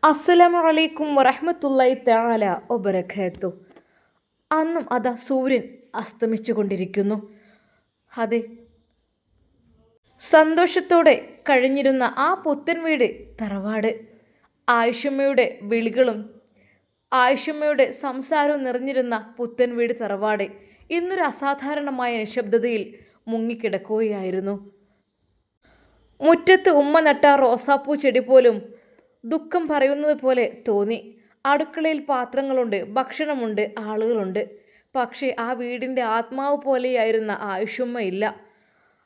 അസ്സലാമു അലൈക്കും വറഹ്മത്തുള്ളാഹി തആല വബറകാതുഹു. അന്നും അതാ സൂര്യൻ അസ്തമിച്ചു കൊണ്ടിരിക്കുന്നു. അതെ, സന്തോഷത്തോടെ കഴിഞ്ഞിരുന്ന ആ പുത്തൻ വീട്, തറവാട്, ആയിഷമ്മയുടെ വിളികളും ആയിഷമ്മയുടെ സംസാരവും നിറഞ്ഞിരുന്ന പുത്തൻ വീട്, തറവാട് ഇന്നൊരു അസാധാരണമായ നിശബ്ദതയിൽ മുങ്ങിക്കിടക്കുകയായിരുന്നു. മുറ്റത്ത് ഉമ്മ നട്ട റോസാപ്പൂ ചെടി പോലും ദുഃഖം പറയുന്നത് പോലെ തോന്നി. അടുക്കളയിൽ പാത്രങ്ങളുണ്ട്, ഭക്ഷണമുണ്ട്, ആളുകളുണ്ട്. പക്ഷേ ആ വീടിൻ്റെ ആത്മാവ് പോലെയായിരുന്ന ആയിഷുമ്മ ഇല്ല.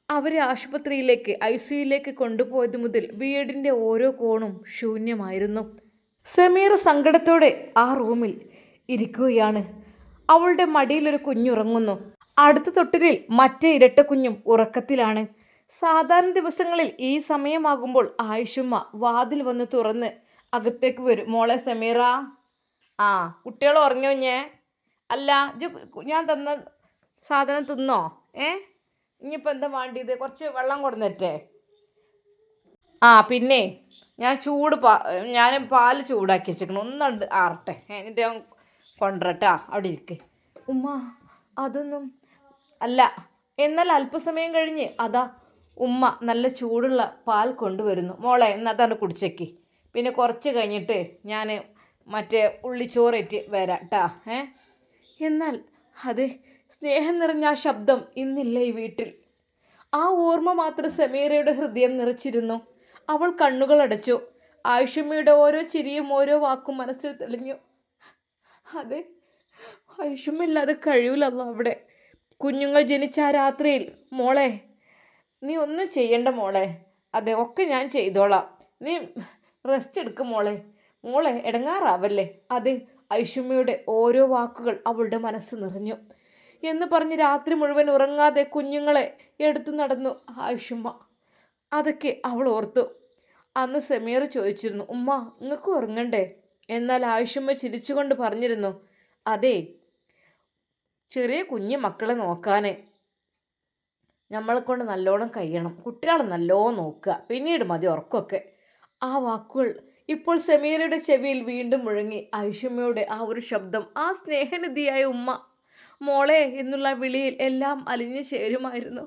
അവരെ ആശുപത്രിയിലേക്ക്, ICUയിലേക്ക് കൊണ്ടുപോയത് മുതൽ വീടിൻ്റെ ഓരോ കോണും ശൂന്യമായിരുന്നു. സമീർ സങ്കടത്തോടെ ആ റൂമിൽ ഇരിക്കുകയാണ്. അവളുടെ മടിയിലൊരു കുഞ്ഞുറങ്ങുന്നു. അടുത്ത തൊട്ടിലിൽ മറ്റേ ഇരട്ട കുഞ്ഞും ഉറക്കത്തിലാണ്. സാധാരണ ദിവസങ്ങളിൽ ഈ സമയമാകുമ്പോൾ ആയിഷുമ്മ വാതിൽ വന്ന് തുറന്ന് അകത്തേക്ക് വരും. മോളെ സമീറ, ആ കുട്ടികൾ ഉറങ്ങിയോ? അല്ല, ഞാൻ തന്ന സാധനം തിന്നോ? ഇനിയിപ്പോൾ എന്താ വേണ്ടിയത്? കുറച്ച് വെള്ളം കൊടുന്നേറ്റേ? പിന്നെ ഞാൻ പാല് ചൂടാക്കി വെച്ചേക്കണം, ഒന്നുണ്ട് ആറട്ടെ, എന്നിട്ട് ഞാൻ കൊണ്ടുവരട്ടാ. അവിടെ ഇരിക്കെ. ഉമ്മ, അതൊന്നും അല്ല. എന്നാൽ അല്പസമയം കഴിഞ്ഞ് അതാ ഉമ്മ നല്ല ചൂടുള്ള പാൽ കൊണ്ടുവരുന്നു. മോളെ, എന്നാൽ തന്നെ കുടിച്ചേക്ക്. പിന്നെ കുറച്ച് കഴിഞ്ഞിട്ട് ഞാൻ മറ്റേ ഉള്ളിച്ചോറേറ്റ് വരാം ട്ടാ. എന്നാൽ അതെ, സ്നേഹം നിറഞ്ഞ ആ ശബ്ദം ഇന്നില്ല ഈ വീട്ടിൽ. ആ ഓർമ്മ മാത്രം സമീറയുടെ ഹൃദയം നിറച്ചിരുന്നു. അവൾ കണ്ണുകൾ അടച്ചു. ആയിഷമ്മയുടെ ഓരോ ചിരിയും ഓരോ വാക്കും മനസ്സിൽ തെളിഞ്ഞു. അതെ, ആയിഷമ്മയില്ലാതെ കഴിയൂലല്ലോ അവിടെ. കുഞ്ഞുങ്ങൾ ജനിച്ച ആ രാത്രിയിൽ, മോളെ നീ ഒന്നും ചെയ്യണ്ട മോളെ. അതെ, ഒക്കെ ഞാൻ ചെയ്തോളാം. നീ റെസ്റ്റ് എടുക്കും മോളെ. മോളെ ഇടങ്ങാറാവല്ലേ. അതെ, ഐഷുമ്മയുടെ ഓരോ വാക്കുകൾ അവളുടെ മനസ്സ് നിറഞ്ഞു. എന്ന് പറഞ്ഞ് രാത്രി മുഴുവൻ ഉറങ്ങാതെ കുഞ്ഞുങ്ങളെ എടുത്തു നടന്നു ആയിഷുമ്മ. അതൊക്കെ അവൾ ഓർത്തു. അന്ന് സമീർ ചോദിച്ചിരുന്നു, ഉമ്മ നിങ്ങൾക്ക് ഉറങ്ങണ്ടേ? എന്നാൽ ആയിഷുമ്മ ചിരിച്ചുകൊണ്ട് പറഞ്ഞിരുന്നു, അതെ, ചെറിയ കുഞ്ഞു മക്കളെ നോക്കാൻ നമ്മളെ കൊണ്ട് നല്ലോണം കഴിയണം. കുട്ടികളെ നല്ലോണം നോക്കുക, പിന്നീട് മതി ഉറക്കമൊക്കെ. ആ വാക്കുകൾ ഇപ്പോൾ സമീറയുടെ ചെവിയിൽ വീണ്ടും മുഴങ്ങി. ആയിഷമ്മയുടെ ആ ഒരു ശബ്ദം, ആ സ്നേഹനിധിയായ ഉമ്മ, മോളെ എന്നുള്ള വിളിയിൽ എല്ലാം അലിഞ്ഞു ചേരുമായിരുന്നു.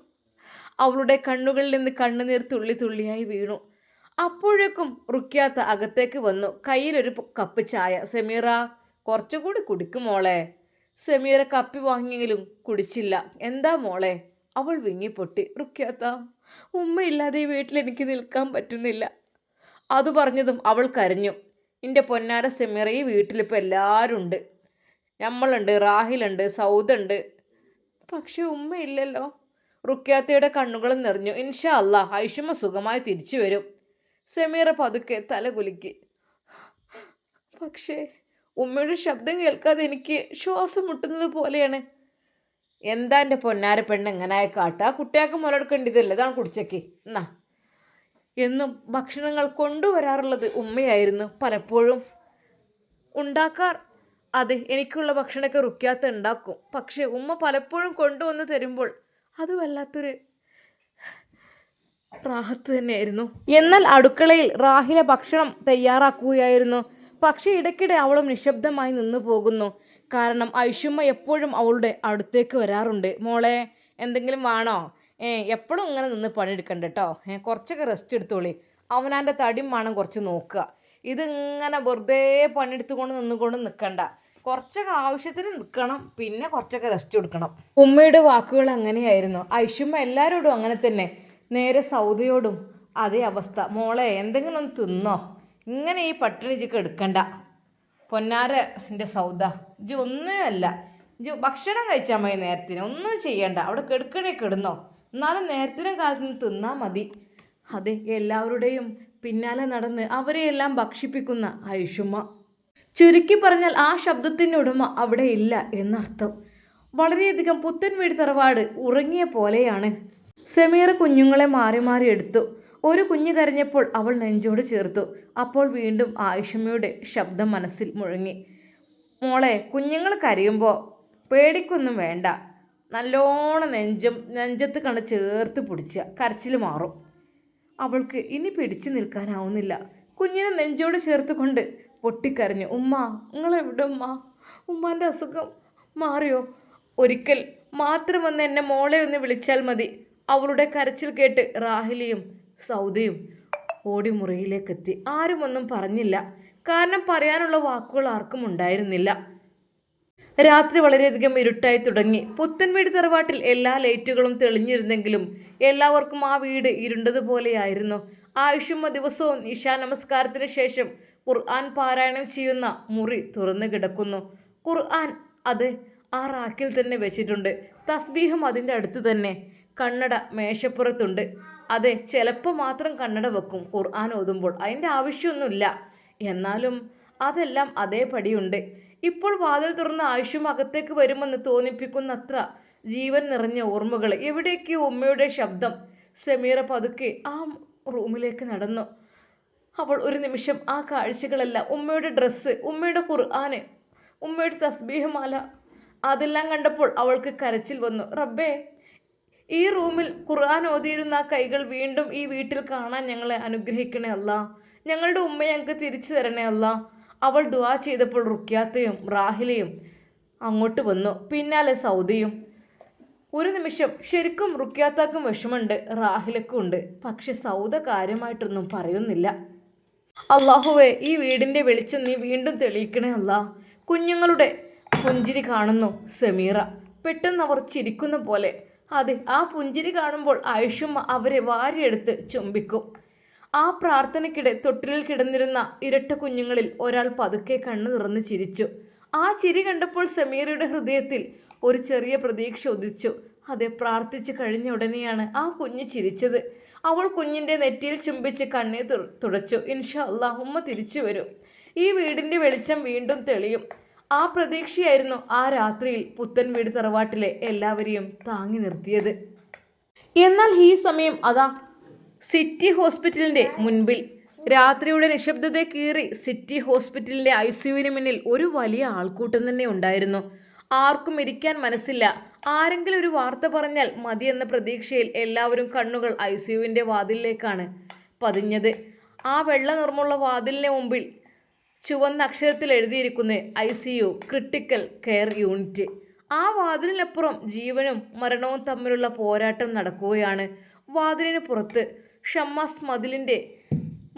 അവളുടെ കണ്ണുകളിൽ നിന്ന് കണ്ണുനീർ തുള്ളി തുള്ളിയായി വീണു. അപ്പോഴേക്കും റുക്കിയാത്ത അകത്തേക്ക് വന്നു. കയ്യിലൊരു കപ്പ് ചായ. സമീറ, കുറച്ചുകൂടി കുടിക്കും മോളെ. സമീറ കപ്പി വാങ്ങിയെങ്കിലും കുടിച്ചില്ല. എന്താ മോളെ? അവൾ വിങ്ങിപ്പൊട്ടി. റുക്കിയാത്ത, ഉമ്മയില്ലാതെ ഈ വീട്ടിൽ എനിക്ക് നിൽക്കാൻ പറ്റുന്നില്ല. അത് പറഞ്ഞതും അവൾ കരഞ്ഞു. എൻ്റെ പൊന്നാര സമീറ, ഈ വീട്ടിലിപ്പോൾ എല്ലാവരും ഉണ്ട്. നമ്മളുണ്ട്, റാഹിലുണ്ട്, സൗദുണ്ട്, പക്ഷെ ഉമ്മയില്ലല്ലോ. റുക്കിയാത്തയുടെ കണ്ണുകളും നിറഞ്ഞു. ഇൻഷാ അല്ലാഹ് ഐഷുമ്മ സുഖമായി തിരിച്ചു വരും. സമീറ പതുക്കെ തല കുലുക്കി. പക്ഷേ ഉമ്മയുടെ ശബ്ദം കേൾക്കാതെ എനിക്ക് ശ്വാസം മുട്ടുന്നത് പോലെയാണ്. എന്താ എൻ്റെ പൊന്നാര പെണ്ണ് എങ്ങനായ കാട്ടാ? കുട്ടിയാൾക്ക് മുലടുക്കേണ്ടതല്ലേ, ഇതാണ് കുടിച്ചേക്ക് എന്നാ. എന്നും ഭക്ഷണങ്ങൾ കൊണ്ടുവരാറുള്ളത് ഉമ്മയായിരുന്നു. പലപ്പോഴും ഉണ്ടാക്കാർ. അതെ, എനിക്കുള്ള ഭക്ഷണമൊക്കെ റുക്കിയാത്ത ഉണ്ടാക്കും. പക്ഷേ ഉമ്മ പലപ്പോഴും കൊണ്ടുവന്ന് തരുമ്പോൾ അത് വല്ലാത്തൊരു റാഹത്ത് തന്നെയായിരുന്നു. എന്നാൽ അടുക്കളയിൽ റാഹില ഭക്ഷണം തയ്യാറാക്കുകയായിരുന്നു. പക്ഷേ ഇടയ്ക്കിടെ അവളും നിശബ്ദമായി നിന്നു പോകുന്നു. കാരണം ഐഷുമ്മ എപ്പോഴും അവളുടെ അടുത്തേക്ക് വരാറുണ്ട്. മോളെ, എന്തെങ്കിലും വേണോ? എപ്പോഴും ഇങ്ങനെ നിന്ന് പണിയെടുക്കണ്ട കേട്ടോ. കുറച്ചൊക്കെ റെസ്റ്റ് എടുത്തോളി. അവനാൻ്റെ തടിയും വേണം കുറച്ച് നോക്കുക. ഇതിങ്ങനെ വെറുതെ പണിയെടുത്തുകൊണ്ട് നിന്നുകൊണ്ട് നിൽക്കണ്ട. കുറച്ചൊക്കെ ആവശ്യത്തിന് നിൽക്കണം, പിന്നെ കുറച്ചൊക്കെ റെസ്റ്റ് എടുക്കണം. ഉമ്മയുടെ വാക്കുകൾ അങ്ങനെയായിരുന്നു. ഐഷുമ്മ എല്ലാവരോടും അങ്ങനെ തന്നെ. നേരെ സൗദയോടും അതേ അവസ്ഥ. മോളെ, എന്തെങ്കിലും ഒന്ന് തിന്നോ, ഇങ്ങനെ ഈ പട്ടിണിജിക്ക് എടുക്കണ്ട. പൊന്നാര എൻ്റെ സൗദ, ഇജ് ഒന്നുമല്ല, ഇജ് ഭക്ഷണം കഴിച്ചാൽ മതി. നേരത്തിന് ഒന്നും ചെയ്യണ്ട, അവിടെ കെടുക്കണേ കിടന്നോ, എന്നാലും നേരത്തിനും കാലത്തിനും തിന്നാൽ മതി. അതെ, എല്ലാവരുടെയും പിന്നാലെ നടന്ന് അവരെയെല്ലാം ഭക്ഷിപ്പിക്കുന്ന ഐഷുമ്മ. ചുരുക്കി പറഞ്ഞാൽ ആ ശബ്ദത്തിൻ്റെ ഉടമ അവിടെ ഇല്ല എന്നർത്ഥം. വളരെയധികം പുത്തൻ വീട് തറവാട് ഉറങ്ങിയ പോലെയാണ്. സമീർ കുഞ്ഞുങ്ങളെ മാറി മാറി എടുത്തു. ഒരു കുഞ്ഞ് കരഞ്ഞപ്പോൾ അവൾ നെഞ്ചോട് ചേർത്തു. അപ്പോൾ വീണ്ടും ആയിഷമ്മയുടെ ശബ്ദം മനസ്സിൽ മുഴങ്ങി. മോളെ, കുഞ്ഞുങ്ങൾ കരയുമ്പോൾ പേടിക്കൊന്നും വേണ്ട. നല്ലോണം നെഞ്ചത്ത് ചേർത്ത് പിടിച്ച കരച്ചിൽ മാറും. അവൾക്ക് ഇനി പിടിച്ചു നിൽക്കാനാവുന്നില്ല. കുഞ്ഞിനെ നെഞ്ചോട് ചേർത്തുകൊണ്ട് പൊട്ടിക്കരഞ്ഞു. ഉമ്മ, നിങ്ങളെവിടെ ഉമ്മ? ഉമ്മാൻ്റെ അസുഖം മാറിയോ? ഒരിക്കൽ മാത്രം വന്ന് എന്നെ മോളെ ഒന്ന് വിളിച്ചാൽ മതി. അവളുടെ കരച്ചിൽ കേട്ട് റാഹിലിയും സൗദയും ഓടി മുറിയിലേക്കെത്തി. ആരും ഒന്നും പറഞ്ഞില്ല, കാരണം പറയാനുള്ള വാക്കുകൾ ആർക്കും ഉണ്ടായിരുന്നില്ല. രാത്രി വളരെയധികം ഇരുട്ടായി തുടങ്ങി. പുത്തൻ വീട് തറവാട്ടിൽ എല്ലാ ലൈറ്റുകളും തെളിഞ്ഞിരുന്നെങ്കിലും എല്ലാവർക്കും ആ വീട് ഇരുണ്ടതുപോലെയായിരുന്നു. ആയുഷുമ്മ ദിവസവും ഇശാ നമസ്കാരത്തിന് ശേഷം ഖുർആൻ പാരായണം ചെയ്യുന്ന മുറി തുറന്നു കിടക്കുന്നു. ഖുർആൻ അത് ആ റാക്കിൽ തന്നെ വെച്ചിട്ടുണ്ട്. തസ്ബീഹും അതിൻ്റെ അടുത്ത് തന്നെ. കണ്ണട മേശപ്പുറത്തുണ്ട്. അതെ, ചിലപ്പോൾ മാത്രം കണ്ണട വെക്കും ഖുർആൻ ഓതുമ്പോൾ, അതിൻ്റെ ആവശ്യമൊന്നുമില്ല. എന്നാലും അതെല്ലാം അതേപടിയുണ്ട്. ഇപ്പോൾ വാതിൽ തുറന്ന് ആയുഷും അകത്തേക്ക് വരുമെന്ന് തോന്നിപ്പിക്കുന്നത്ര ജീവൻ നിറഞ്ഞ ഓർമ്മകൾ. എവിടേക്കോ ഉമ്മയുടെ ശബ്ദം. സമീറ പതുക്കെ ആ റൂമിലേക്ക് നടന്നു. അവൾ ഒരു നിമിഷം ആ കാഴ്ചകളെല്ലാം, ഉമ്മയുടെ ഡ്രസ്സ്, ഉമ്മയുടെ ഖുർആന്, ഉമ്മയുടെ തസ്ബീഹ് മാല, അതെല്ലാം കണ്ടപ്പോൾ അവൾക്ക് കരച്ചിൽ വന്നു. റബ്ബേ, ഈ റൂമിൽ ഖുർആൻ ഓതിയിരുന്ന ആ കൈകൾ വീണ്ടും ഈ വീട്ടിൽ കാണാൻ ഞങ്ങളെ അനുഗ്രഹിക്കണേ അല്ല. ഞങ്ങളുടെ ഉമ്മയെ ഞങ്ങൾക്ക് തിരിച്ചു തരണേ അല്ല. അവൾ ദുആ ചെയ്തപ്പോൾ റുക്യാത്തയും റാഹിലയും അങ്ങോട്ട് വന്നു, പിന്നാലെ സൗദിയും. ഒരു നിമിഷം ശരിക്കും റുക്യാത്താക്കും വിഷമമുണ്ട്, റാഹിലക്കും ഉണ്ട്. പക്ഷെ സൗദ കാര്യമായിട്ടൊന്നും പറയുന്നില്ല. അള്ളാഹുവേ, ഈ വീടിൻ്റെ വെളിച്ചം നീ വീണ്ടും തെളിയിക്കണേ അല്ല. കുഞ്ഞുങ്ങളുടെ പുഞ്ചിരി കാണുന്നു സമീറ. പെട്ടെന്ന് അവർ ചിരിക്കുന്ന പോലെ. അതെ, ആ പുഞ്ചിരി കാണുമ്പോൾ ആയുഷും അവരെ വാരിയെടുത്ത് ചുംബിക്കും. ആ പ്രാർത്ഥനയ്ക്കിടെ തൊട്ടിലിൽ കിടന്നിരുന്ന ഇരട്ട കുഞ്ഞുങ്ങളിൽ ഒരാൾ പതുക്കെ കണ്ണു തുറന്ന് ചിരിച്ചു. ആ ചിരി കണ്ടപ്പോൾ സമീറയുടെ ഹൃദയത്തിൽ ഒരു ചെറിയ പ്രതീക്ഷ ഉദിച്ചു. അതെ, പ്രാർത്ഥിച്ചു കഴിഞ്ഞ ഉടനെയാണ് ആ കുഞ്ഞ് ചിരിച്ചത്. അവൾ കുഞ്ഞിൻ്റെ നെറ്റിയിൽ ചുംബിച്ച് കണ്ണീർ തുടച്ചു. ഇൻഷാ അല്ലാഹ്, ഉമ്മ തിരിച്ചു വരും. ഈ വീടിൻ്റെ വെളിച്ചം വീണ്ടും തെളിയും. ആ പ്രതീക്ഷയായിരുന്നു ആ രാത്രിയിൽ പുത്തൻ വീട് തറവാട്ടിലെ എല്ലാവരെയും താങ്ങി നിർത്തിയത്. എന്നാൽ ഈ സമയം അതാ സിറ്റി ഹോസ്പിറ്റലിൻ്റെ മുൻപിൽ രാത്രിയുടെ നിശബ്ദതയെ കീറി സിറ്റി ഹോസ്പിറ്റലിൻ്റെ ICUവിന് മുന്നിൽ ഒരു വലിയ ആൾക്കൂട്ടം തന്നെ ഉണ്ടായിരുന്നു. ആർക്കും ഇരിക്കാൻ മനസ്സില്ല. ആരെങ്കിലും ഒരു വാർത്ത പറഞ്ഞാൽ മതിയെന്ന പ്രതീക്ഷയിൽ എല്ലാവരും കണ്ണുകൾ ICUവിൻ്റെ വാതിലിലേക്കാണ് പതിഞ്ഞത്. ആ വെള്ള നിറമുള്ള വാതിലിന് മുമ്പിൽ ചുവന്ന അക്ഷരത്തിൽ എഴുതിയിരിക്കുന്നത് ICU ക്രിട്ടിക്കൽ കെയർ യൂണിറ്റ്. ആ വാതിലിനപ്പുറം ജീവനും മരണവും തമ്മിലുള്ള പോരാട്ടം നടക്കുകയാണ്. വാതിലിന് പുറത്ത് ഷമ്മാസ്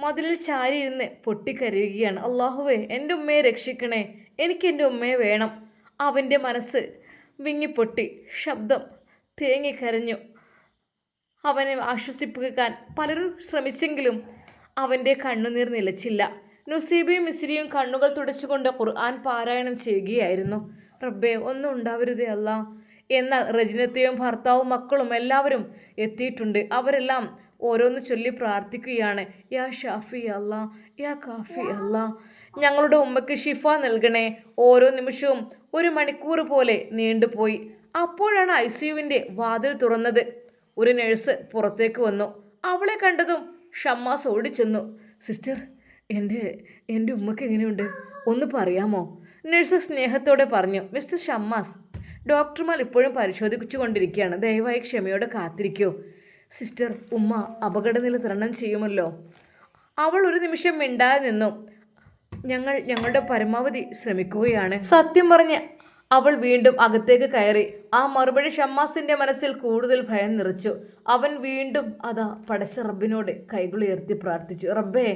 മതിലിൽ ചാരിയിരുന്ന് പൊട്ടിക്കരയുകയാണ്. അള്ളാഹുവേ, എൻ്റെ ഉമ്മയെ രക്ഷിക്കണേ, എനിക്ക് എൻ്റെ ഉമ്മയെ വേണം. അവൻ്റെ മനസ്സ് വിങ്ങിപ്പൊട്ടി, ശബ്ദം തേങ്ങിക്കരഞ്ഞു. അവനെ ആശ്വസിപ്പിക്കാൻ പലരും ശ്രമിച്ചെങ്കിലും അവൻ്റെ കണ്ണുനീർ നിലച്ചില്ല. നുസീബയും മിസ്രിയും കണ്ണുകൾ തുടച്ചുകൊണ്ട് ഖുർആൻ പാരായണം ചെയ്യുകയായിരുന്നു. റബ്ബേ, ഒന്നും ഉണ്ടാവരുതേ അല്ലാ. എന്നാൽ റജ്നത്തയും ഭർത്താവും മക്കളും എല്ലാവരും എത്തിയിട്ടുണ്ട്. അവരെല്ലാം ഓരോന്ന് ചൊല്ലി പ്രാർത്ഥിക്കുകയാണ്. യാ ഷാഫി അല്ലാ, യാ കാഫി അല്ലാ, ഞങ്ങളുടെ ഉമ്മയ്ക്ക് ഷിഫ നൽകണേ. ഓരോ നിമിഷവും ഒരു മണിക്കൂർ പോലെ നീണ്ടുപോയി. അപ്പോഴാണ് ICUവിൻ്റെ വാതിൽ തുറന്നത്. ഒരു നഴ്സ് പുറത്തേക്ക് വന്നു. അവളെ കണ്ടതും ഷമ്മാസ് ഓടിച്ചെന്നു. സിസ്റ്റർ, എൻ്റെ ഉമ്മയ്ക്ക് എങ്ങനെയുണ്ട്, ഒന്ന് പറയാമോ? നഴ്സ് സ്നേഹത്തോടെ പറഞ്ഞു. മിസ്റ്റർ ഷമ്മാസ്, ഡോക്ടർമാർ ഇപ്പോഴും പരിശോധിച്ചു കൊണ്ടിരിക്കുകയാണ്. ദയവായി ക്ഷമയോടെ കാത്തിരിക്കൂ. സിസ്റ്റർ, ഉമ്മ അപകടനില തരണം ചെയ്യുമല്ലോ. അവൾ ഒരു നിമിഷം മിണ്ടാതെ നിന്നു. ഞങ്ങളുടെ പരമാവധി ശ്രമിക്കുകയാണ്. സത്യം പറഞ്ഞ് അവൾ വീണ്ടും അകത്തേക്ക് കയറി. ആ മറുപടി ഷമ്മാസിൻ്റെ മനസ്സിൽ കൂടുതൽ ഭയം നിറച്ചു. അവൻ വീണ്ടും അതാ പടച്ച റബ്ബിനോട് കൈകളുയർത്തി പ്രാർത്ഥിച്ചു. റബ്ബേ,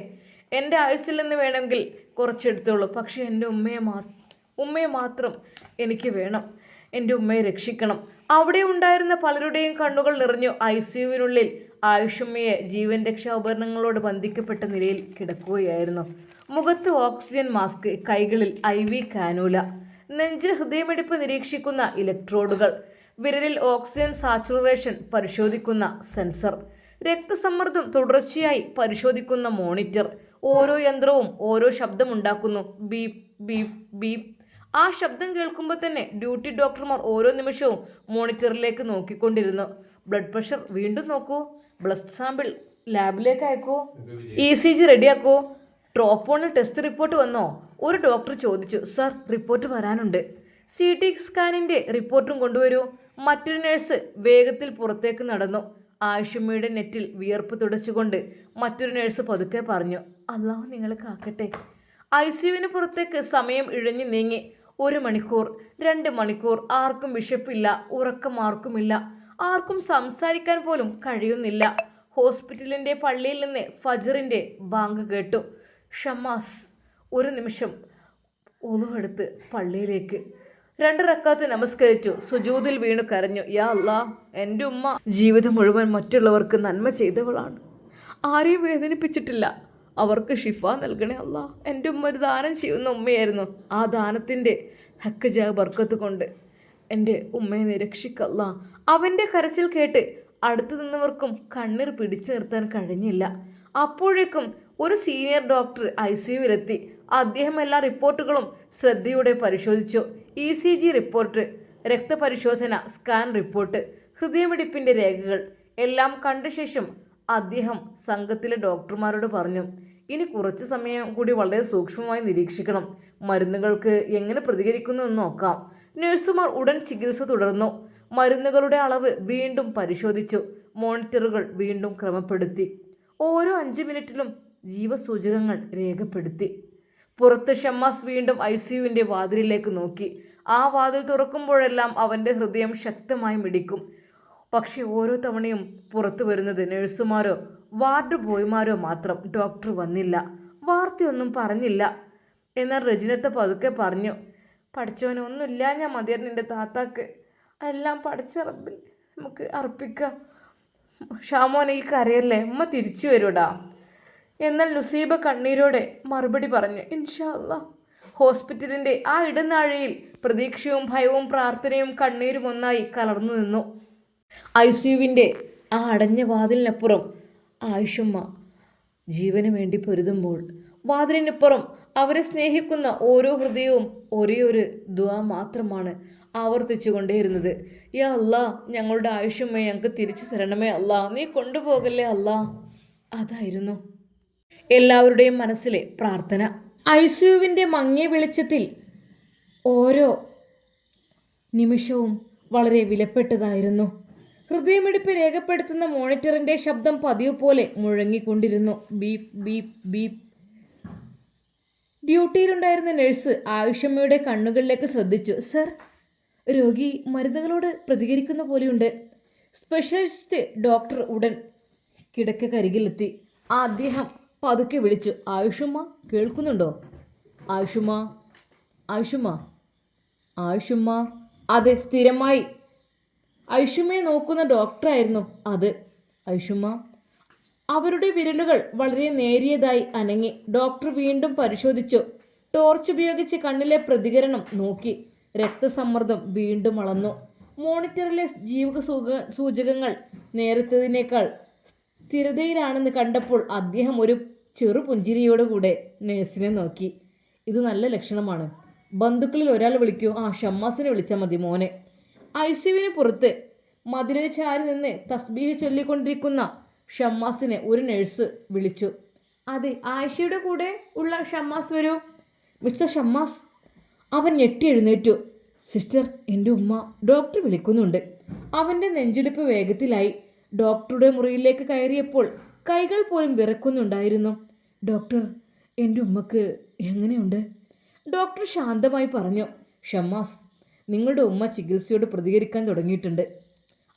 എൻ്റെ ആയുസ്സിൽ നിന്ന് വേണമെങ്കിൽ കുറച്ചെടുത്തോളൂ, പക്ഷേ എൻ്റെ ഉമ്മയെ മാത്രം എനിക്ക് വേണം. എൻ്റെ ഉമ്മയെ രക്ഷിക്കണം. അവിടെ ഉണ്ടായിരുന്ന പലരുടെയും കണ്ണുകൾ നിറഞ്ഞു. ICUവിനുള്ളിൽ ആയുഷുമ്മയെ ജീവൻ രക്ഷാ ഉപകരണങ്ങളോട് ബന്ധിക്കപ്പെട്ട നിലയിൽ കിടക്കുകയായിരുന്നു. മുഖത്ത് ഓക്സിജൻ മാസ്ക്, കൈകളിൽ IV കാനൂല, നെഞ്ചിൽ ഹൃദയമിടിപ്പ് നിരീക്ഷിക്കുന്ന ഇലക്ട്രോഡുകൾ, വിരലിൽ ഓക്സിജൻ സാച്ചുറേഷൻ പരിശോധിക്കുന്ന സെൻസർ, രക്തസമ്മർദ്ദം തുടർച്ചയായി പരിശോധിക്കുന്ന മോണിറ്റർ. ഓരോ യന്ത്രവും ഓരോ ശബ്ദമുണ്ടാക്കുന്നു. Beep beep beep. ആ ശബ്ദം കേൾക്കുമ്പോൾ തന്നെ ഡ്യൂട്ടി ഡോക്ടർമാർ ഓരോ നിമിഷവും മോണിറ്ററിലേക്ക് നോക്കിക്കൊണ്ടിരുന്നു. ബ്ലഡ് പ്രഷർ വീണ്ടും നോക്കൂ, ബ്ലഡ് സാമ്പിൾ ലാബിലേക്ക് അയക്കൂ, ECG റെഡിയാക്കൂ. ട്രോപ്പോണിൽ ടെസ്റ്റ് റിപ്പോർട്ട് വന്നോ? ഒരു ഡോക്ടർ ചോദിച്ചു. സർ, റിപ്പോർട്ട് വരാനുണ്ട്. CT സ്കാനിൻ്റെ റിപ്പോർട്ടും കൊണ്ടുവരൂ. മറ്റൊരു നഴ്സ് വേഗത്തിൽ പുറത്തേക്ക് നടന്നു. ആയുഷമ്മയുടെ നെറ്റിൽ വിയർപ്പ് തുടച്ചുകൊണ്ട് മറ്റൊരു നഴ്സ് പതുക്കെ പറഞ്ഞു. അള്ളാഹു നിങ്ങൾ കാക്കട്ടെ. ICUവിന് പുറത്തേക്ക് സമയം ഇഴഞ്ഞു നീങ്ങി. 1 മണിക്കൂർ, 2 മണിക്കൂർ. ആർക്കും വിശപ്പില്ല, ഉറക്കം ആർക്കുമില്ല. ആർക്കും സംസാരിക്കാൻ പോലും കഴിയുന്നില്ല. ഹോസ്പിറ്റലിൻ്റെ പള്ളിയിൽ നിന്ന് ഫജറിൻ്റെ ബാങ്ക് കേട്ടു. ഷമ്മാസ് 1 നിമിഷം ഒളുവെടുത്ത് പള്ളിയിലേക്ക് 2 റക്അത്ത് നമസ്കരിച്ചു. സുജൂദിൽ വീണു കരഞ്ഞു. യാ അല്ലാ, എൻ്റെ ഉമ്മ ജീവിതം മുഴുവൻ മറ്റുള്ളവർക്ക് നന്മ ചെയ്തവളാണ്. ആരെയും വേദനിപ്പിച്ചിട്ടില്ല. അവർക്ക് ഷിഫ നൽകണേ അല്ലാ. എൻ്റെ ഉമ്മ ഒരു ദാനം ചെയ്യുന്ന ഉമ്മയായിരുന്നു. ആ ദാനത്തിൻ്റെ ഹക്ക് ബർക്കത്ത് കൊണ്ട് എൻ്റെ ഉമ്മയെ നിരക്ഷിക്കല്ല. അവൻ്റെ കരച്ചിൽ കേട്ട് അടുത്തു നിന്നവർക്കും കണ്ണീർ പിടിച്ചു നിർത്താൻ കഴിഞ്ഞില്ല. അപ്പോഴേക്കും ഒരു സീനിയർ ഡോക്ടർ ICUവിലെത്തി. അദ്ദേഹം എല്ലാ റിപ്പോർട്ടുകളും ശ്രദ്ധയോടെ പരിശോധിച്ചു. ECG റിപ്പോർട്ട്, രക്തപരിശോധന, സ്കാൻ റിപ്പോർട്ട്, ഹൃദയമിടിപ്പിൻ്റെ രേഖകൾ എല്ലാം കണ്ട ശേഷം അദ്ദേഹം സംഘത്തിലെ ഡോക്ടർമാരോട് പറഞ്ഞു, ഇനി കുറച്ച് സമയം കൂടി വളരെ സൂക്ഷ്മമായി നിരീക്ഷിക്കണം. മരുന്നുകൾക്ക് എങ്ങനെ പ്രതികരിക്കുന്നു എന്ന് നോക്കാം. നഴ്സുമാർ ഉടൻ ചികിത്സ തുടർന്നു. മരുന്നുകളുടെ അളവ് വീണ്ടും പരിശോധിച്ചു. മോണിറ്ററുകൾ വീണ്ടും ക്രമപ്പെടുത്തി. ഓരോ 5 മിനിറ്റിലും ജീവസൂചകങ്ങൾ രേഖപ്പെടുത്തി. പുറത്ത് ഷമ്മാസ് വീണ്ടും ICUവിൻ്റെ വാതിലിലേക്ക് നോക്കി. ആ വാതിൽ തുറക്കുമ്പോഴെല്ലാം അവൻ്റെ ഹൃദയം ശക്തമായി മിടിക്കും. പക്ഷെ ഓരോ തവണയും പുറത്തു വരുന്നത് നഴ്സുമാരോ വാർഡ് ബോയ്മാരോ മാത്രം. ഡോക്ടർ വന്നില്ല. വാർത്തയൊന്നും പറഞ്ഞില്ല. എന്നാൽ റജിനത്തെ പതുക്കെ പറഞ്ഞു, പഠിച്ചവനൊന്നുമില്ല, ഞാൻ മതിയായിരുന്നു എൻ്റെ താത്താക്ക്. എല്ലാം പഠിച്ച റബ്ബിൽ നമുക്ക് അർപ്പിക്കാം. ഷാമോനെ ഈ കരയല്ലേ, ഉമ്മ തിരിച്ചു വരൂടാ. എന്നാൽ നുസീബ കണ്ണീരോടെ മറുപടി പറഞ്ഞു, ഇൻഷാ അല്ലാ. ഹോസ്പിറ്റലിൻ്റെ ആ ഇടനാഴിയിൽ പ്രതീക്ഷയും ഭയവും പ്രാർത്ഥനയും കണ്ണീരും ഒന്നായി കലർന്നു നിന്നു. ICUവിൻ്റെ ആ അടഞ്ഞ വാതിലിനപ്പുറം ആയിഷമ്മ ജീവന് വേണ്ടി പൊരുതുമ്പോൾ വാതിലിനപ്പുറം അവരെ സ്നേഹിക്കുന്ന ഓരോ ഹൃദയവും ഒരേ ഒരു ദുആ മാത്രമാണ് ആവർത്തിച്ചു കൊണ്ടേയിരുന്നത്. യാ അല്ലാ, ഞങ്ങളുടെ ആയിഷമ്മയെ ഞങ്ങൾക്ക് തിരിച്ചു തരണമേ അല്ലാ, നീ കൊണ്ടുപോകല്ലേ അല്ലാ. അതായിരുന്നു എല്ലാവരുടെയും മനസ്സിലെ പ്രാർത്ഥന. ICUവിൻ്റെ മങ്ങിയ വെളിച്ചത്തിൽ ഓരോ നിമിഷവും വളരെ വിലപ്പെട്ടതായിരുന്നു. ഹൃദയമിടിപ്പ് രേഖപ്പെടുത്തുന്ന മോണിറ്ററിൻ്റെ ശബ്ദം പതിവ് പോലെ മുഴങ്ങിക്കൊണ്ടിരുന്നു. Beep beep beep. ഡ്യൂട്ടിയിലുണ്ടായിരുന്ന നഴ്സ് ആയിഷമ്മയുടെ കണ്ണുകളിലേക്ക് ശ്രദ്ധിച്ചു. സർ, രോഗി മരുന്നുകളോട് പ്രതികരിക്കുന്ന പോലെയുണ്ട്. സ്പെഷ്യലിസ്റ്റ് ഡോക്ടർ ഉടൻ കിടക്കരികിലെത്തി. അദ്ദേഹം പതുക്കെ വിളിച്ചു, ആയിഷമ്മ കേൾക്കുന്നുണ്ടോ? ആയിഷമ്മ, ആയിഷമ്മ, ആയിഷമ്മ. അതെ, സ്ഥിരമായി ഐഷുമ്മയെ നോക്കുന്ന ഡോക്ടറായിരുന്നു അത്. ഐഷുമ്മ. അവരുടെ വിരലുകൾ വളരെ നേരിയതായി അനങ്ങി. ഡോക്ടർ വീണ്ടും പരിശോധിച്ചു. ടോർച്ച് ഉപയോഗിച്ച് കണ്ണിലെ പ്രതികരണം നോക്കി. രക്തസമ്മർദ്ദം വീണ്ടും അളന്നു. മോണിറ്ററിലെ സൂചകങ്ങൾ നേരത്തതിനേക്കാൾ സ്ഥിരതയിലാണെന്ന് കണ്ടപ്പോൾ അദ്ദേഹം ഒരു ചെറുപുഞ്ചിരിയോടുകൂടെ നഴ്സിനെ നോക്കി. ഇത് നല്ല ലക്ഷണമാണ്. ബന്ധുക്കളിൽ ഒരാൾ വിളിക്കൂ. ഷമ്മാസിനെ വിളിച്ചാൽ മതി മോനെ. ICUവിന് പുറത്ത് മതിലിന് ചാരി നിന്ന് തസ്ബീഹ് ചൊല്ലിക്കൊണ്ടിരിക്കുന്ന ഷമ്മാസിനെ ഒരു നഴ്സ് വിളിച്ചു. അതെ, ആയിഷയുടെ കൂടെ ഉള്ള ഷമ്മാസ് വരൂ. മിസ്റ്റർ ഷമ്മാസ്. അവൻ ഞെട്ടി എഴുന്നേറ്റു. സിസ്റ്റർ, എൻ്റെ ഉമ്മ, ഡോക്ടർ വിളിക്കുന്നുണ്ട്. അവൻ്റെ നെഞ്ചിടിപ്പ് വേഗത്തിലായി. ഡോക്ടറുടെ മുറിയിലേക്ക് കയറിയപ്പോൾ കൈകൾ പോലും വിറക്കുന്നുണ്ടായിരുന്നു. ഡോക്ടർ, എൻ്റെ ഉമ്മക്ക് എങ്ങനെയുണ്ട്? ഡോക്ടർ ശാന്തമായി പറഞ്ഞു. ഷമ്മാസ്, നിങ്ങളുടെ ഉമ്മ ചികിത്സയോട് പ്രതികരിക്കാൻ തുടങ്ങിയിട്ടുണ്ട്.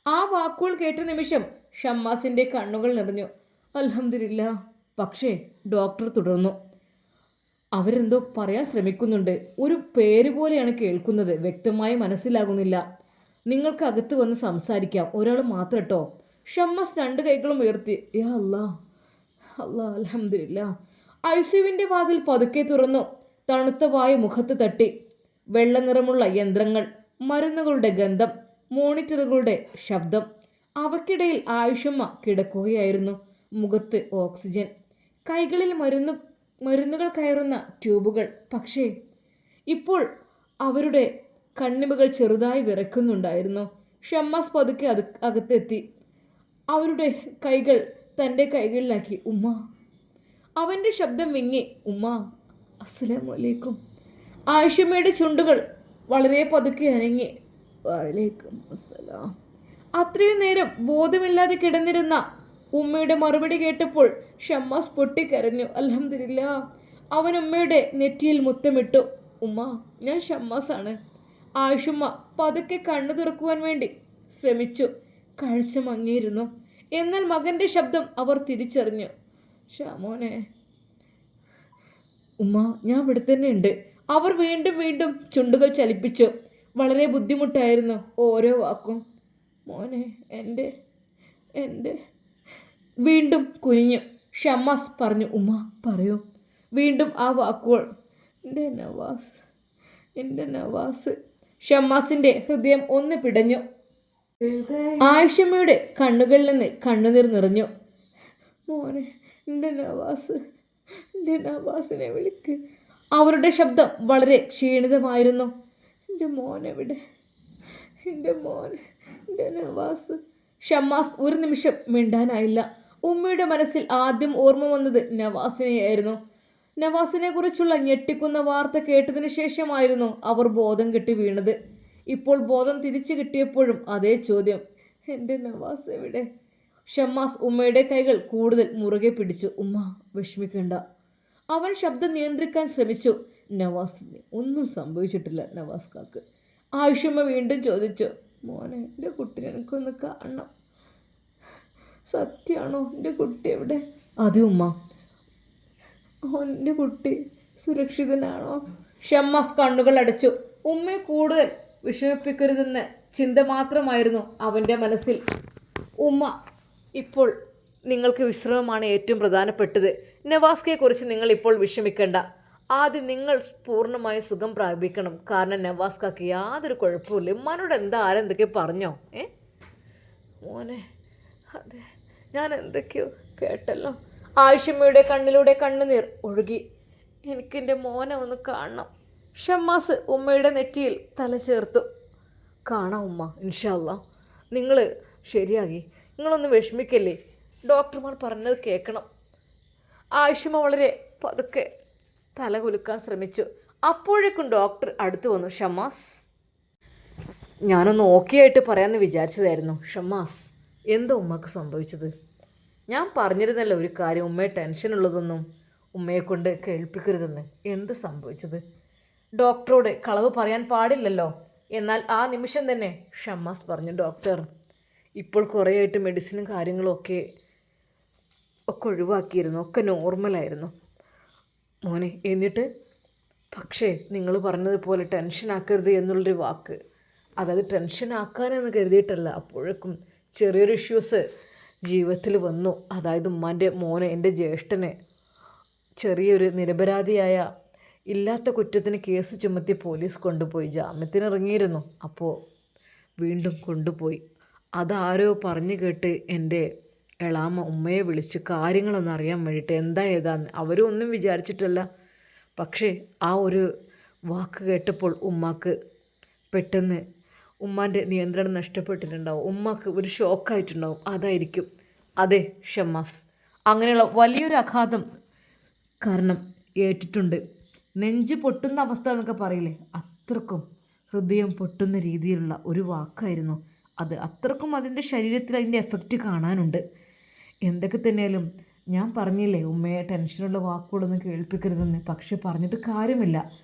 ആ വാക്കുകൾ കേട്ട നിമിഷം ഷമ്മാസിൻ്റെ കണ്ണുകൾ നിറഞ്ഞു. അൽഹംദുലില്ലാ. പക്ഷേ ഡോക്ടർ തുടർന്നു, അവരെന്തോ പറയാൻ ശ്രമിക്കുന്നുണ്ട്. ഒരു പേര് പോലെയാണ് കേൾക്കുന്നത്, വ്യക്തമായി മനസ്സിലാകുന്നില്ല. നിങ്ങൾക്ക് അകത്ത് വന്ന് സംസാരിക്കാം, ഒരാൾ മാത്രം കേട്ടോ. ഷമ്മാസ് 2 കൈകളും ഉയർത്തി. യാ അല്ലാ, അല്ലാ, അൽഹംദുലില്ലാ. ICUവിൻ്റെ വാതിൽ പതുക്കെ തുറന്നു. തണുത്ത വായു മുഖത്ത് തട്ടി. വെള്ള നിറമുള്ള യന്ത്രങ്ങൾ, മരുന്നുകളുടെ ഗന്ധം, മോണിറ്ററുകളുടെ ശബ്ദം. അവയ്ക്കിടയിൽ ആയിഷമ്മ കിടക്കുകയായിരുന്നു. മുഖത്ത് ഓക്സിജൻ, കൈകളിൽ മരുന്നുകൾ കയറുന്ന ട്യൂബുകൾ. പക്ഷേ ഇപ്പോൾ അവരുടെ കണ്ണിമകൾ ചെറുതായി വിറയ്ക്കുന്നുണ്ടായിരുന്നു. ഷമ്മാസ് പതുക്കെ അകത്തെത്തി. അവരുടെ കൈകൾ തൻ്റെ കൈകളിലാക്കി. ഉമ്മ. അവൻ്റെ ശബ്ദം വിങ്ങി. ഉമ്മ, അസ്സലാമു അലൈക്കും. ആയിഷമ്മയുടെ ചുണ്ടുകൾ വളരെ പതുക്കെ അനങ്ങി. വഅലൈക്കും അസ്സലാം. അത്രയും നേരം ബോധമില്ലാതെ കിടന്നിരുന്ന ഉമ്മയുടെ മറുപടി കേട്ടപ്പോൾ ഷമ്മാസ് പൊട്ടിക്കരഞ്ഞു. അൽഹംദുലില്ലാ. അവൻ ഉമ്മയുടെ നെറ്റിയിൽ മുത്തമിട്ടു. ഉമ്മ, ഞാൻ ഷമ്മാസാണ്. ആയിഷുമ്മ പതുക്കെ കണ്ണു തുറക്കുവാൻ വേണ്ടി ശ്രമിച്ചു. കാഴ്ച മങ്ങിയിരുന്നു. എന്നാൽ മകൻ്റെ ശബ്ദം അവർ തിരിച്ചറിഞ്ഞു. ഷാമോനെ. ഉമ്മ, ഞാൻ ഇവിടെ തന്നെ ഉണ്ട്. അവർ വീണ്ടും വീണ്ടും ചുണ്ടുകൾ ചലിപ്പിച്ചു. വളരെ ബുദ്ധിമുട്ടായിരുന്നു ഓരോ വാക്കും. മോനെ, എൻ്റെ എൻ്റെ വീണ്ടും കുനിഞ്ഞു. ഷമ്മാസ് പറഞ്ഞു. ഉമ്മ പറയൂ. വീണ്ടും ആ വാക്കുകൾ. എൻ്റെ നവാസ്, എൻ്റെ നവാസ്. ഷമ്മാസിൻ്റെ ഹൃദയം ഒന്ന് പിടഞ്ഞു. ആയിഷമ്മയുടെ കണ്ണുകളിൽ നിന്ന് കണ്ണുനീർ നിറഞ്ഞു. മോനെ, എൻ്റെ നവാസ്, എൻ്റെ നവാസിനെ വിളിക്ക്. അവരുടെ ശബ്ദം വളരെ ക്ഷീണിതമായിരുന്നു. എൻ്റെ മോനെവിടെ? എൻ്റെ മോൻ, എൻ്റെ നവാസ്. ഷമ്മാസ് ഒരു നിമിഷം മിണ്ടാനായില്ല. ഉമ്മയുടെ മനസ്സിൽ ആദ്യം ഓർമ്മ വന്നത് നവാസിനെയായിരുന്നു. നവാസിനെ കുറിച്ചുള്ള ഞെട്ടിക്കുന്ന വാർത്ത കേട്ടതിന് ശേഷമായിരുന്നു അവർ ബോധം കെട്ടി വീണത്. ഇപ്പോൾ ബോധം തിരിച്ചു കിട്ടിയപ്പോഴും അതേ ചോദ്യം. എൻ്റെ നവാസ് എവിടെ? ഷമ്മാസ് ഉമ്മയുടെ കൈകൾ കൂടുതൽ മുറുകെ പിടിച്ചു. ഉമ്മ, വിഷമിക്കണ്ട. അവൻ ശബ്ദം നിയന്ത്രിക്കാൻ ശ്രമിച്ചു. നവാസിന് ഒന്നും സംഭവിച്ചിട്ടില്ല നവാസ് കാക്ക്. ആയിഷമ്മ വീണ്ടും ചോദിച്ചു. മോനെ, എൻ്റെ കുട്ടിനെ എനിക്കൊന്ന് കാണണം. സത്യമാണോ? എൻ്റെ കുട്ടി എവിടെ? അതെ ഉമ്മ. എൻ്റെ കുട്ടി സുരക്ഷിതനാണോ? ഷമ്മാസ് കണ്ണുകൾ അടച്ചു. ഉമ്മയെ കൂടുതൽ വിഷമിപ്പിക്കരുതെന്ന് ചിന്ത മാത്രമായിരുന്നു അവൻ്റെ മനസ്സിൽ. ഉമ്മ, ഇപ്പോൾ നിങ്ങൾക്ക് വിശ്രമമാണ് ഏറ്റവും പ്രധാനപ്പെട്ടത്. നവാസ്കയെക്കുറിച്ച് നിങ്ങൾ ഇപ്പോൾ വിഷമിക്കേണ്ട. ആദ്യം നിങ്ങൾ പൂർണ്ണമായി സുഖം പ്രാപിക്കണം. കാരണം നവാസ്കാക്ക് യാതൊരു കുഴപ്പമില്ല. ഉമ്മാനോട് എന്താ ആരെന്തൊക്കെയോ പറഞ്ഞോ? മോനെ, അതെ, ഞാൻ എന്തൊക്കെയോ കേട്ടല്ലോ. ആയിഷമ്മയുടെ കണ്ണിലൂടെ കണ്ണുനീർ ഒഴുകി. എനിക്കെൻ്റെ മോനെ ഒന്ന് കാണണം. ഷമ്മാസ് ഉമ്മയുടെ നെറ്റിയിൽ തല ചേർത്തു. കാണാം ഉമ്മ, ഇൻഷാ അല്ലാ. നിങ്ങൾ ശരിയാകി. നിങ്ങളൊന്ന് വിഷമിക്കല്ലേ. ഡോക്ടർമാർ പറഞ്ഞത് കേൾക്കണം. ആയിഷമ്മ വളരെ പതുക്കെ തല കുലുക്കാൻ ശ്രമിച്ചു. അപ്പോഴേക്കും ഡോക്ടർ അടുത്ത് വന്നു. ഷമ്മാസ്, ഞാനൊന്ന് ഓക്കെ ആയിട്ട് പറയാമെന്ന് വിചാരിച്ചതായിരുന്നു. ഷമ്മാസ്, എന്താ ഉമ്മക്ക് സംഭവിച്ചത്? ഞാൻ പറഞ്ഞിരുന്നല്ലോ ഒരു കാര്യം, ഉമ്മയെ ടെൻഷനുള്ളതൊന്നും ഉമ്മയെ കൊണ്ട് കേൾപ്പിക്കരുതെന്ന്. എന്ത് സംഭവിച്ചത്? ഡോക്ടറോട് കളവ് പറയാൻ പാടില്ലല്ലോ. എന്നാൽ ആ നിമിഷം തന്നെ ഷമ്മാസ് പറഞ്ഞു. ഡോക്ടർ, ഇപ്പോൾ കുറേയായിട്ട് മെഡിസിനും കാര്യങ്ങളും ഒക്കെ ഒഴിവാക്കിയിരുന്നു. ഒക്കെ നോർമലായിരുന്നു മോനെ. എന്നിട്ട് പക്ഷേ നിങ്ങൾ പറഞ്ഞതുപോലെ ടെൻഷനാക്കരുത് എന്നുള്ളൊരു വാക്ക്, അതായത് ടെൻഷനാക്കാനെന്ന് കരുതിയിട്ടല്ല. അപ്പോഴേക്കും ചെറിയൊരു ഇഷ്യൂസ് ജീവിതത്തിൽ വന്നു. അതായത് ഉമ്മാൻ്റെ മോനെ, എൻ്റെ ജ്യേഷ്ഠനെ, ചെറിയൊരു നിരപരാധിയായ ഇല്ലാത്ത കുറ്റത്തിന് കേസ് ചുമത്തി പോലീസ് കൊണ്ടുപോയി. ജാമ്യത്തിനിറങ്ങിയിരുന്നു. അപ്പോൾ വീണ്ടും കൊണ്ടുപോയി. അതാരോ പറഞ്ഞു കേട്ട് എൻ്റെ എളാമ്മ ഉമ്മയെ വിളിച്ച് കാര്യങ്ങളൊന്നും അറിയാൻ വേണ്ടിയിട്ട് എന്താ ഏതാന്ന്. അവരും ഒന്നും വിചാരിച്ചിട്ടല്ല. പക്ഷേ ആ ഒരു വാക്ക് കേട്ടപ്പോൾ ഉമ്മാക്ക് പെട്ടെന്ന് ഉമ്മാൻ്റെ നിയന്ത്രണം നഷ്ടപ്പെട്ടിട്ടുണ്ടാവും. ഉമ്മാക്ക് ഒരു ഷോക്കായിട്ടുണ്ടാവും. അതായിരിക്കും. അതെ ഷമ്മാസ്, അങ്ങനെയുള്ള വലിയൊരു ആഘാതം കാരണം ഏറ്റിട്ടുണ്ട്. നെഞ്ച് പൊട്ടുന്ന അവസ്ഥ എന്നൊക്കെ പറയില്ലേ, അത്രക്കും ഹൃദയം പൊട്ടുന്ന രീതിയിലുള്ള ഒരു വാക്കായിരുന്നു അത്. അത്രക്കും അതിൻ്റെ ശരീരത്തിൽ അതിൻ്റെ എഫക്റ്റ് കാണാനുണ്ട്. എന്തൊക്കെ തന്നെയാലും ഞാൻ പറഞ്ഞില്ലേ ഉമ്മയെ ടെൻഷനുള്ള വാക്കുകളൊന്നും കേൾപ്പിക്കരുതെന്ന്. പക്ഷെ പറഞ്ഞിട്ട് കാര്യമില്ല.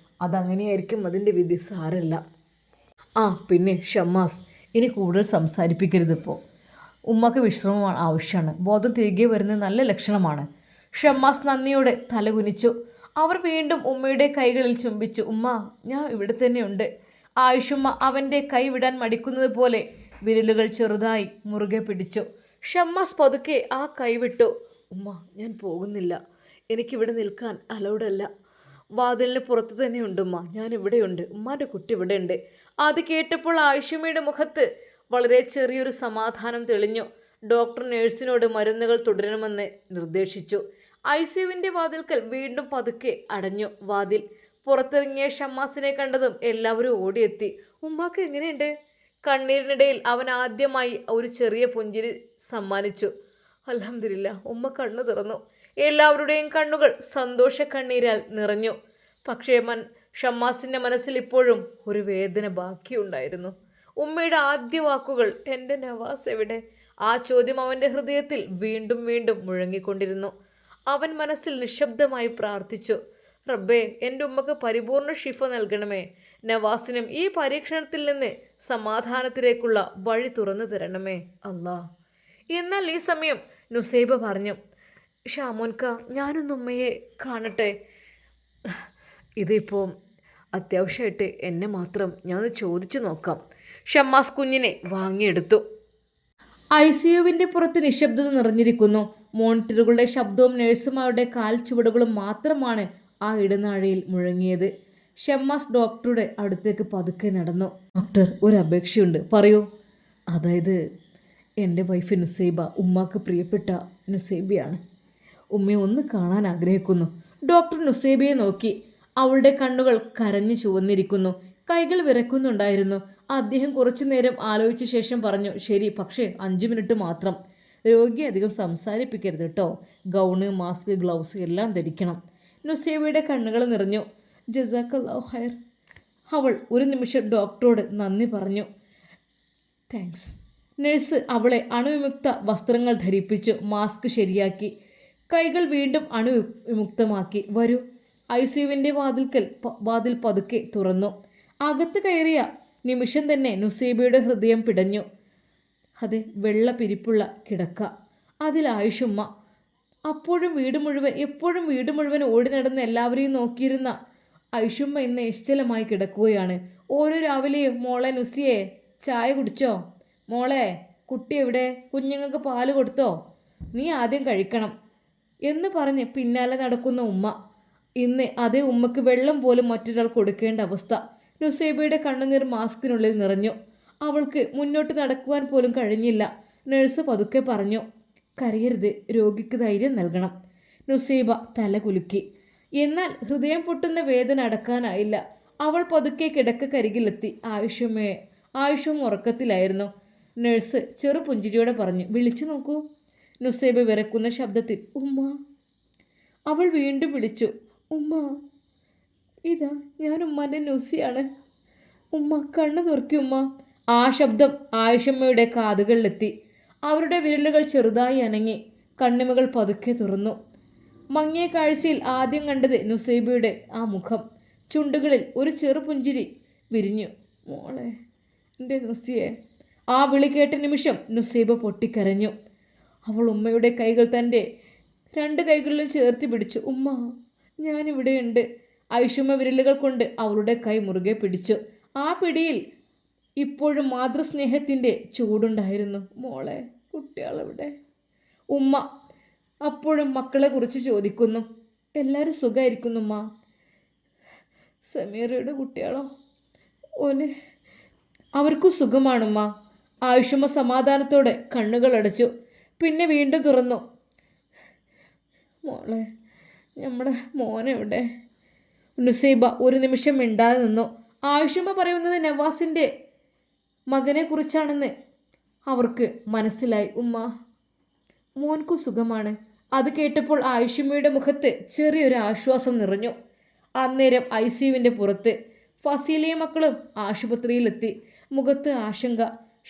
അതങ്ങനെയായിരിക്കും അതിൻ്റെ വിധി. സാരമില്ല. പിന്നെ ഷമ്മാസ്, ഇനി കൂടുതൽ സംസാരിപ്പിക്കരുത്. ഇപ്പോൾ ഉമ്മക്ക് വിശ്രമമാണ് ആവശ്യമാണ്. ബോധം തിരികെ വരുന്നത് നല്ല ലക്ഷണമാണ്. ഷമ്മാസ് നന്ദിയോടെ തലകുനിച്ചു. അവർ വീണ്ടും ഉമ്മയുടെ കൈകളിൽ ചുംബിച്ചു. ഉമ്മ, ഞാൻ ഇവിടെ തന്നെയുണ്ട്. ആയിഷുമ്മ അവൻ്റെ കൈ വിടാൻ മടിക്കുന്നത് പോലെ വിരലുകൾ ചെറുതായി മുറുകെ പിടിച്ചു. ഷമ്മാസ് പതുക്കെ ആ കൈ വിട്ടു. ഉമ്മ, ഞാൻ പോകുന്നില്ല. എനിക്കിവിടെ നിൽക്കാൻ അലൗഡല്ല. വാതിലിന് പുറത്ത് തന്നെയുണ്ട് ഉമ്മ. ഞാൻ ഇവിടെയുണ്ട്. ഉമ്മാൻ്റെ കുട്ടി ഇവിടെയുണ്ട്. അത് കേട്ടപ്പോൾ ആയിഷമ്മയുടെ മുഖത്ത് വളരെ ചെറിയൊരു സമാധാനം തെളിഞ്ഞു. ഡോക്ടർ നേഴ്സിനോട് മരുന്നുകൾ തുടരണമെന്ന് നിർദ്ദേശിച്ചു. ICUവിൻ്റെ വാതിൽക്കൽ വീണ്ടും പതുക്കെ അടഞ്ഞു. വാതിൽ പുറത്തിറങ്ങിയ ഷമ്മാസിനെ കണ്ടതും എല്ലാവരും ഓടിയെത്തി. ഉമ്മാക്ക് എങ്ങനെയുണ്ട്? കണ്ണീരിനിടയിൽ അവൻ ആദ്യമായി ഒരു ചെറിയ പുഞ്ചിരി സമ്മാനിച്ചു. അൽഹംദുലില്ലാ. ഉമ്മ കണ്ണു തുറന്നു. എല്ലാവരുടെയും കണ്ണുകൾ സന്തോഷ കണ്ണീരാൽ നിറഞ്ഞു. പക്ഷേ ഷമ്മാസിൻ്റെ മനസ്സിൽ ഇപ്പോഴും ഒരു വേദന ബാക്കിയുണ്ടായിരുന്നു. ഉമ്മയുടെ ആദ്യ വാക്കുകൾ, എൻ്റെ നവാസ് എവിടെ? ആ ചോദ്യം അവൻ്റെ ഹൃദയത്തിൽ വീണ്ടും വീണ്ടും മുഴങ്ങിക്കൊണ്ടിരുന്നു. അവൻ മനസ്സിൽ നിശബ്ദമായി പ്രാർത്ഥിച്ചു, റബ്ബേ, എൻ്റെ ഉമ്മക്ക് പരിപൂർണ ഷിഫ നൽകണമേ. നവാസിനും ഈ പരീക്ഷണത്തിൽ നിന്ന് സമാധാനത്തിലേക്കുള്ള വഴി തുറന്നു തരണമേ അല്ലാ. എന്നാൽ ഈ സമയം നുസൈബ പറഞ്ഞു, ഷാമോൻക, ഞാനൊന്ന് ഉമ്മയെ കാണട്ടെ. ഇതിപ്പോൾ അത്യാവശ്യമായിട്ട് എന്നെ മാത്രം ഞാനൊന്ന് ചോദിച്ചു നോക്കാം. ഷമ്മാസ് കുഞ്ഞിനെ വാങ്ങിയെടുത്തു. ICUവിൻ്റെ പുറത്ത് നിശബ്ദത നിറഞ്ഞിരിക്കുന്നു. മോണിറ്ററുകളുടെ ശബ്ദവും നഴ്സുമാരുടെ കാൽ ചുവടുകളും മാത്രമാണ് ആ ഇടനാഴിയിൽ മുഴങ്ങിയത്. ഷമ്മാസ് ഡോക്ടറുടെ അടുത്തേക്ക് പതുക്കെ നടന്നു. ഡോക്ടർ, ഒരു അപേക്ഷയുണ്ട്, പറയൂ. അതായത് എൻ്റെ വൈഫ് നുസൈബ, ഉമ്മാക്ക് പ്രിയപ്പെട്ട നുസൈബയാണ്. ഉമ്മയെ ഒന്ന് കാണാൻ ആഗ്രഹിക്കുന്നു. ഡോക്ടർ നുസൈബയെ നോക്കി. അവളുടെ കണ്ണുകൾ കരഞ്ഞു ചുവന്നിരിക്കുന്നു. കൈകൾ വിറക്കുന്നുണ്ടായിരുന്നു. അദ്ദേഹം കുറച്ചു നേരം ആലോചിച്ച ശേഷം പറഞ്ഞു, ശരി, പക്ഷേ 5 മിനിറ്റ് മാത്രം. രോഗിയെ അധികം സംസാരിപ്പിക്കരുത് കേട്ടോ. ഗൗണ്, മാസ്ക്, ഗ്ലൗസ് എല്ലാം ധരിക്കണം. നുസൈബയുടെ കണ്ണുകൾ നിറഞ്ഞു. ജസാക്കല്ലാഹു ഖൈർ. അവൾ ഒരു നിമിഷം ഡോക്ടറോട് നന്ദി പറഞ്ഞു. താങ്ക്സ്. നഴ്സ് അവളെ അണുവിമുക്ത വസ്ത്രങ്ങൾ ധരിപ്പിച്ചു. മാസ്ക് ശരിയാക്കി. കൈകൾ വീണ്ടും അണുവിമുക്തമാക്കി. വരൂ. ICUവിൻ്റെ വാതിൽ പതുക്കെ തുറന്നു. അകത്ത് കയറിയ നിമിഷം തന്നെ നുസൈബയുടെ ഹൃദയം പിടഞ്ഞു. അതെ, വെള്ള പിരിപ്പുള്ള കിടക്ക, അതിൽ ആയിഷുമ്മ. എപ്പോഴും വീട് മുഴുവൻ ഓടി നടന്ന് എല്ലാവരെയും നോക്കിയിരുന്ന ഐഷുമ്മ ഇന്ന് നിശ്ചലമായി കിടക്കുകയാണ്. ഓരോ രാവിലെയും, മോളെ നുസിയെ, ചായ കുടിച്ചോ? മോളെ, കുട്ടി എവിടെ? കുഞ്ഞുങ്ങൾക്ക് പാല് കൊടുത്തോ? നീ ആദ്യം കഴിക്കണം എന്ന് പറഞ്ഞ് പിന്നാലെ നടക്കുന്ന ഉമ്മ. ഇന്ന് അതേ ഉമ്മക്ക് വെള്ളം പോലും മറ്റൊരാൾ കൊടുക്കേണ്ട അവസ്ഥ. നുസൈബയുടെ കണ്ണുനീർ മാസ്കിനുള്ളിൽ നിറഞ്ഞു. അവൾക്ക് മുന്നോട്ട് നടക്കുവാൻ പോലും കഴിഞ്ഞില്ല. നഴ്സ് പതുക്കെ പറഞ്ഞു, കരയരുത്, രോഗിക്ക് ധൈര്യം നൽകണം. നുസൈബ തല കുലുക്കി. എന്നാൽ ഹൃദയം പൊട്ടുന്ന വേദന അടക്കാനായില്ല. അവൾ പതുക്കെ കിടക്കരികിലെത്തി. ആയുഷും ഉറക്കത്തിലായിരുന്നു. നഴ്സ് ചെറുപുഞ്ചിരിയോടെ പറഞ്ഞു, വിളിച്ചു നോക്കൂ. നുസൈബ വിറക്കുന്ന ശബ്ദത്തിൽ, ഉമ്മ. അവൾ വീണ്ടും വിളിച്ചു, ഉമ്മ. ഇതാ, ഞാൻ ഉമ്മാൻ്റെ നുസിയാണ്. ഉമ്മ, കണ്ണു തുറക്കി ഉമ്മ. ആ ശബ്ദം ആയിഷമ്മയുടെ കാതുകളിലെത്തി. അവരുടെ വിരലുകൾ ചെറുതായി അനങ്ങി. കണ്ണിമകൾ പതുക്കെ തുറന്നു. മങ്ങിയ കാഴ്ചയിൽ ആദ്യം കണ്ടത് നുസൈബയുടെ ആ മുഖം. ചുണ്ടുകളിൽ ഒരു ചെറുപുഞ്ചിരി വിരിഞ്ഞു. മോളെ, എൻ്റെ നുസിയെ. ആ വിളി കേട്ട നിമിഷം നുസൈബ പൊട്ടിക്കരഞ്ഞു. അവൾ ഉമ്മയുടെ കൈകൾ തൻ്റെ 2 കൈകളിലും ചേർത്ത് പിടിച്ചു. ഉമ്മ, ഞാനിവിടെയുണ്ട്. ഐഷുമ്മ വിരലുകൾ കൊണ്ട് അവളുടെ കൈ മുറുകെ പിടിച്ചു. ആ പിടിയിൽ ഇപ്പോഴും മാതൃസ്നേഹത്തിൻ്റെ ചൂടുണ്ടായിരുന്നു. മോളെ, കുട്ടികളെവിടെ? ഉമ്മ അപ്പോഴും മക്കളെ കുറിച്ച് ചോദിക്കുന്നു. എല്ലാവരും സുഖമായിരിക്കുന്നു ഉമ്മ. സമീറയുടെ കുട്ടികളോ? ഓലെ അവർക്കും സുഖമാണുമ്മ. ആയിഷമ്മ സമാധാനത്തോടെ കണ്ണുകൾ അടച്ചു. പിന്നെ വീണ്ടും തുറന്നു. മോളെ, നമ്മുടെ മോനെവിടെ? നുസൈബ ഒരു നിമിഷം മിണ്ടാതെ നിന്നു. ആയിഷമ്മ പറയുന്നത് നവാസിൻ്റെ മകനെ കുറിച്ചാണെന്ന് അവർക്ക് മനസ്സിലായി. ഉമ്മ, മോൻക്കു സുഖമാണ്. അത് കേട്ടപ്പോൾ ആയിഷമ്മയുടെ മുഖത്ത് ചെറിയൊരു ആശ്വാസം നിറഞ്ഞു. അന്നേരം ICUവിൻ്റെ പുറത്ത് ഫസീലയും മക്കളും ആശുപത്രിയിലെത്തി. മുഖത്ത് ആശങ്ക.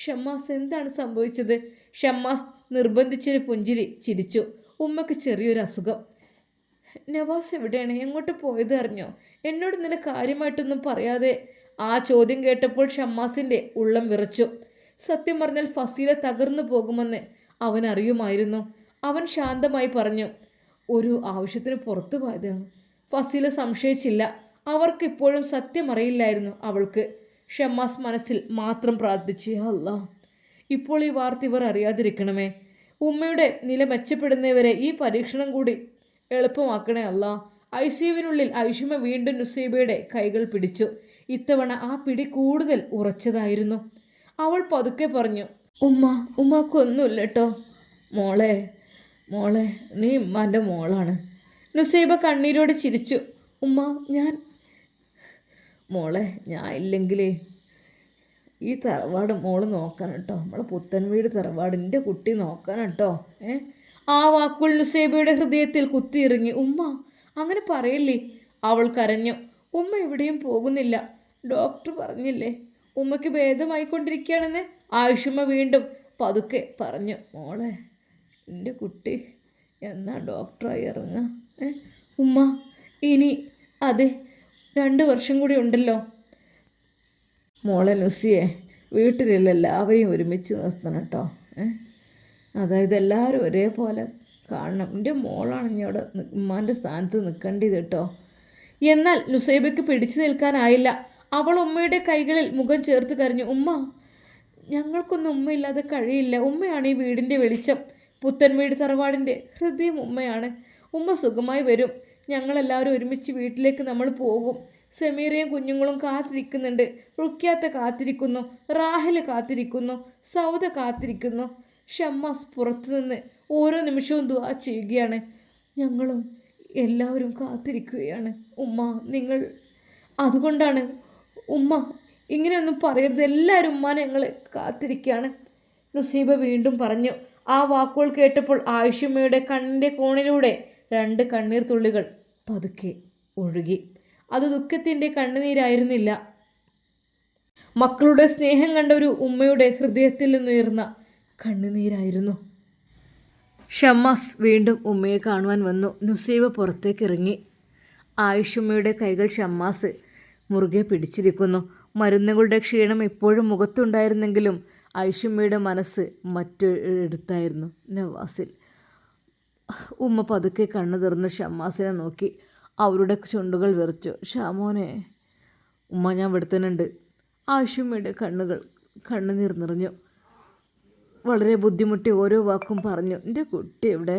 ഷമ്മാസ്, എന്താണ് സംഭവിച്ചത്? ഷമ്മാസ് നിർബന്ധിച്ചൊരു പുഞ്ചിരി ചിരിച്ചു. ഉമ്മക്ക് ചെറിയൊരു അസുഖം. നവാസ് എവിടെയാണ്? എങ്ങോട്ട് പോയത് അറിഞ്ഞോ? എന്നോട് ഇന്നലെ കാര്യമായിട്ടൊന്നും പറയാതെ. ആ ചോദ്യം കേട്ടപ്പോൾ ഷമ്മാസിൻ്റെ ഉള്ളം വിറച്ചു. സത്യം പറഞ്ഞാൽ ഫസീല തകർന്നു പോകുമെന്ന് അവൻ അറിയുമായിരുന്നു. അവൻ ശാന്തമായി പറഞ്ഞു, ഒരു ആവശ്യത്തിന് പുറത്തു പോയതാണ്. ഫസീല സംശയിച്ചില്ല. അവർക്കിപ്പോഴും സത്യം അറിയില്ലായിരുന്നു അവൾക്ക്. ഷമ്മാസ് മനസ്സിൽ മാത്രം പ്രാർത്ഥിച്ചു, അല്ലാ, ഇപ്പോൾ ഈ വാർത്ത ഇവർ അറിയാതിരിക്കണമേ. ഉമ്മയുടെ നില മെച്ചപ്പെടുന്നവരെ ഈ പരീക്ഷണം കൂടി എളുപ്പമാക്കണേ അല്ലാ. ICUവിനുള്ളിൽ ഐഷുമ വീണ്ടും നുസൈബയുടെ കൈകൾ പിടിച്ചു. ഇത്തവണ ആ പിടി കൂടുതൽ ഉറച്ചതായിരുന്നു. അവൾ പതുക്കെ പറഞ്ഞു, ഉമ്മാക്കൊന്നുമില്ല കേട്ടോ. മോളെ, നീ ഉമ്മാൻ്റെ മോളാണ്. നുസൈബ കണ്ണീരോട് ചിരിച്ചു. മോളെ, ഞാൻ ഇല്ലെങ്കിലേ ഈ തറവാട് മോള് നോക്കാൻ കേട്ടോ. നമ്മളെ പുത്തൻ വീട് തറവാട് എൻ്റെ കുട്ടി നോക്കാൻ കേട്ടോ. ആ വാക്കുകൾ നുസൈബയുടെ ഹൃദയത്തിൽ കുത്തിയിറങ്ങി. ഉമ്മ, അങ്ങനെ പറയല്ലേ. അവൾ കരഞ്ഞു. ഉമ്മ എവിടെയും പോകുന്നില്ല. ഡോക്ടർ പറഞ്ഞില്ലേ ഉമ്മയ്ക്ക് ഭേദമായിക്കൊണ്ടിരിക്കുകയാണെന്ന്? ആയിഷമ്മ വീണ്ടും പതുക്കെ പറഞ്ഞു, മോളെ എൻ്റെ കുട്ടി എന്നാ ഡോക്ടറായി ഇറങ്ങുക? ഉമ്മ ഇനി അതെ 2 വർഷം കൂടി ഉണ്ടല്ലോ. മോളെ നുസിയെ വീട്ടിലുള്ള എല്ലാവരെയും ഒരുമിച്ച് നിർത്തണം കേട്ടോ. അതായത് എല്ലാവരും ഒരേപോലെ കാണണം. എൻ്റെ മോളാണ് ഇഞ്ഞോട് ഉമ്മാൻ്റെ സ്ഥാനത്ത് നിൽക്കേണ്ടത് കേട്ടോ. എന്നാൽ നുസൈബയ്ക്ക് പിടിച്ചു നിൽക്കാനായില്ല. അവൾ ഉമ്മയുടെ കൈകളിൽ മുഖം ചേർത്ത് കരഞ്ഞു. ഉമ്മ, ഞങ്ങൾക്കൊന്നും ഉമ്മയില്ലാതെ കഴിയില്ല. ഉമ്മയാണ് ഈ വീടിൻ്റെ വെളിച്ചം. പുത്തൻവീട് തറവാടിൻ്റെ ഹൃദയം ഉമ്മയാണ്. ഉമ്മ സുഖമായി വരും. ഞങ്ങളെല്ലാവരും ഒരുമിച്ച് വീട്ടിലേക്ക് നമ്മൾ പോകും. സമീറയും കുഞ്ഞുങ്ങളും കാത്തിരിക്കുന്നുണ്ട്. റുക്യാത്ത കാത്തിരിക്കുന്നു. റാഹിൽ കാത്തിരിക്കുന്നു. സൗദ കാത്തിരിക്കുന്നു. ഷമ്മാസ് പുറത്തുനിന്ന് ഓരോ നിമിഷവും ദുആ ചെയ്യുകയാണ്. ഞങ്ങളും എല്ലാവരും കാത്തിരിക്കുകയാണ്. ഉമ്മ നിങ്ങൾ അതുകൊണ്ടാണ് ഉമ്മ ഇങ്ങനെയൊന്നും പറയരുത്. എല്ലാവരും ഉമ്മ ഞങ്ങൾ കാത്തിരിക്കുകയാണ്. നുസൈബ വീണ്ടും പറഞ്ഞു. ആ വാക്കുകൾ കേട്ടപ്പോൾ ആയിഷമ്മയുടെ കണ്ണിൻ്റെ കോണിലൂടെ 2 കണ്ണീർ തുള്ളികൾ പതുക്കെ ഒഴുകി. അത് ദുഃഖത്തിൻ്റെ കണ്ണുനീരായിരുന്നില്ല. മക്കളുടെ സ്നേഹം കണ്ട ഒരു ഉമ്മയുടെ ഹൃദയത്തിൽ നിന്നുയർന്ന കണ്ണുനീരായിരുന്നു. ഷമ്മാസ് വീണ്ടും ഉമ്മയെ കാണുവാൻ വന്നു. നുസൈബ പുറത്തേക്ക് ഇറങ്ങി. ആയിഷമ്മയുടെ കൈകൾ ഷമ്മാസ് മുറുകെ പിടിച്ചിരിക്കുന്നു. മരുന്നുകളുടെ ക്ഷീണം ഇപ്പോഴും മുഖത്തുണ്ടായിരുന്നെങ്കിലും ആയിഷമ്മയുടെ മനസ്സ് മറ്റൊരിടത്തായിരുന്നു, നവാസിൽ. ഉമ്മ പതുക്കെ കണ്ണു തുറന്ന് ഷമ്മാസിനെ നോക്കി. അവരുടെ ചുണ്ടുകൾ വിറച്ചു. ഷാമോനെ. ഉമ്മ ഞാൻ ഇവിടുത്തനുണ്ട്. ആയിഷമ്മയുടെ കണ്ണുനീർ നിറഞ്ഞു. വളരെ ബുദ്ധിമുട്ടി ഓരോ വാക്കും പറഞ്ഞു. എൻ്റെ കുട്ടി എവിടെ?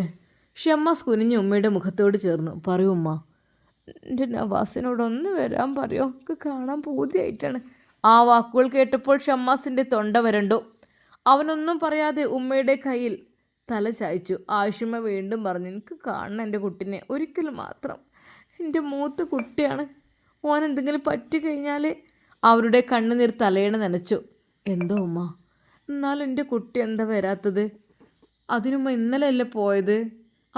ഷമ്മാസ് കുനിഞ്ഞ് ഉമ്മയുടെ മുഖത്തോട് ചേർന്നു. പറയൂ ഉമ്മ. എൻ്റെ നവാസിനോടൊന്ന് വരാൻ പറയോ, ഒക്കെ കാണാൻ പൂതിയായിട്ടാണ്. ആ വാക്കുകൾ കേട്ടപ്പോൾ ഷമ്മാസിൻ്റെ തൊണ്ട വരണ്ടു. അവനൊന്നും പറയാതെ ഉമ്മയുടെ കയ്യിൽ തല ചായ്ച്ചു. ആയിഷമ്മ വീണ്ടും പറഞ്ഞു, എനിക്ക് കാണണം എൻ്റെ കുട്ടിനെ ഒരിക്കൽ മാത്രം. എൻ്റെ മൂത്ത കുട്ടിയാണ്. ഓനെന്തെങ്കിലും പറ്റിക്കഴിഞ്ഞാൽ. അവരുടെ കണ്ണുനീർ തലയണ നനച്ചു. എന്തോ ഉമ്മ? എന്നാലും എൻ്റെ കുട്ടി എന്താ വരാത്തത്? അതിനുമ്മ ഇന്നലെയല്ലേ പോയത്?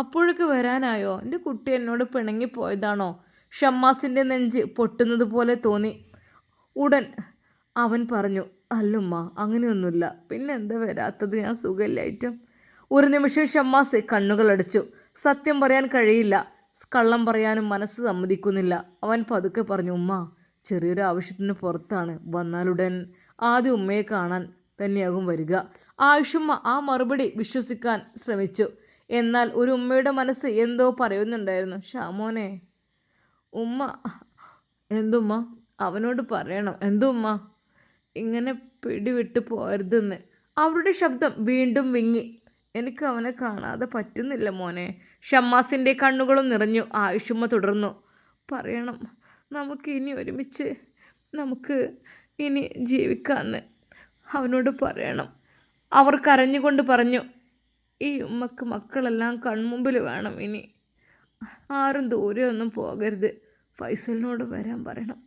അപ്പോഴൊക്കെ വരാനായോ? എൻ്റെ കുട്ടി എന്നോട് പിണങ്ങിപ്പോയതാണോ? ഷമ്മാസിൻ്റെ നെഞ്ച് പൊട്ടുന്നത് പോലെ തോന്നി. ഉടൻ അവൻ പറഞ്ഞു, അല്ലുമ്മ അങ്ങനെയൊന്നുമില്ല. പിന്നെ എന്താ വരാത്തത്? ഞാൻ സുഖമില്ലായിട്ടും. ഒരു നിമിഷം ഷമ്മാസ് കണ്ണുകളടച്ചു. സത്യം പറയാൻ കഴിയില്ല, കള്ളം പറയാനും മനസ്സ് സമ്മതിക്കുന്നില്ല. അവൻ പതുക്കെ പറഞ്ഞു, ഉമ്മ ചെറിയൊരു ആവശ്യത്തിന് പുറത്താണ്. വന്നാലുടൻ ആദ്യം ഉമ്മയെ കാണാൻ തന്നെയാകും വരിക. ആയിഷമ്മ ആ മറുപടി വിശ്വസിക്കാൻ ശ്രമിച്ചു. എന്നാൽ ഒരു ഉമ്മയുടെ മനസ്സ് എന്തോ പറയുന്നുണ്ടായിരുന്നു. ഷാമോനെ. ഉമ്മ. എന്തുമ്മ? അവനോട് പറയണം. എന്തുമ്മ? ഇങ്ങനെ പിടിവിട്ട് പോരുതെന്ന്. അവരുടെ ശബ്ദം വീണ്ടും വിങ്ങി. എനിക്ക് അവനെ കാണാതെ പറ്റുന്നില്ല മോനെ. ഷമ്മാസിൻ്റെ കണ്ണുകളും നിറഞ്ഞു. ആയിഷമ്മ തുടർന്നു. പറയണം, നമുക്ക് ഇനി ഒരുമിച്ച് നമുക്ക് ഇനി ജീവിക്കാമെന്ന് അവനോട് പറയണം. അവർ കരഞ്ഞുകൊണ്ട് പറഞ്ഞു. ഈ ഉമ്മക്ക് മക്കളെല്ലാം കൺമുമ്പിൽ വേണം. ഇനി ആരും ദൂരെ ഒന്നും പോകരുത്. ഫൈസലിനോട് വരാൻ പറയണം.